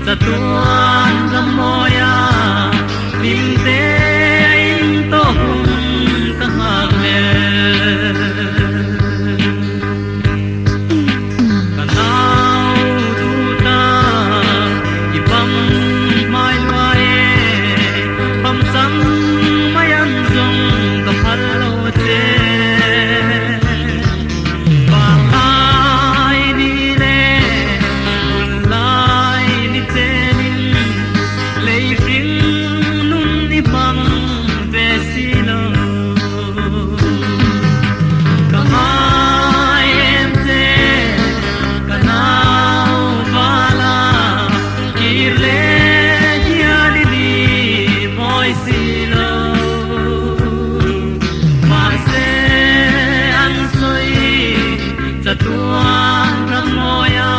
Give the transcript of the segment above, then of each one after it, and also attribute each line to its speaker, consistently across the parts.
Speaker 1: sa tuan gamoya lim te in to ka hale kanau tu ta ipam mai loe pam sang mayan jong ka phalo che tuan ramoya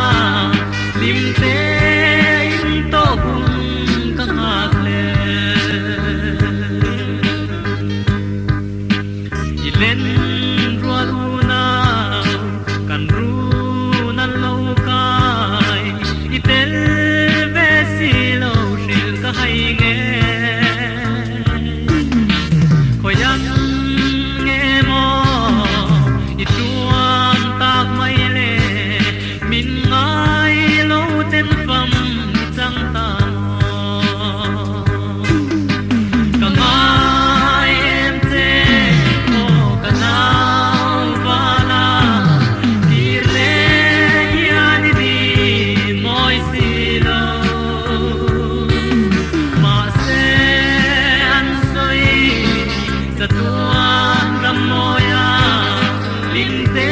Speaker 1: lim te in to ka hakle ilen rualuna kan runan lokai itel vesilo shil ka hainge koyan nge mo ituan mai le min ngai lo ten pham chang ta ka ngai em te o ka nau vala tir le ya di moi si lo ma se an soi sa tuan ramoya lim te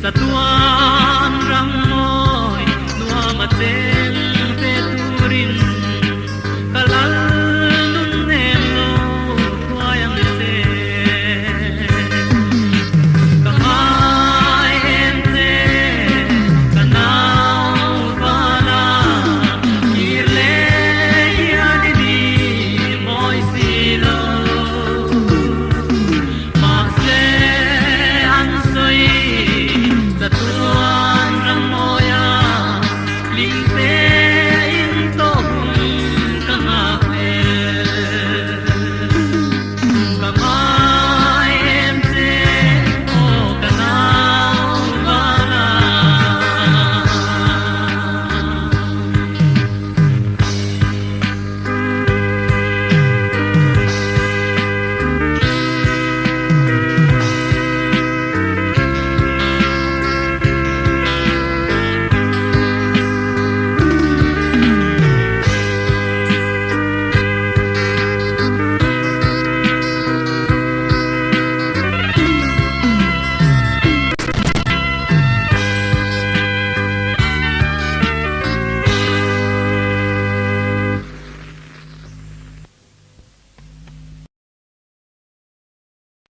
Speaker 1: sa tua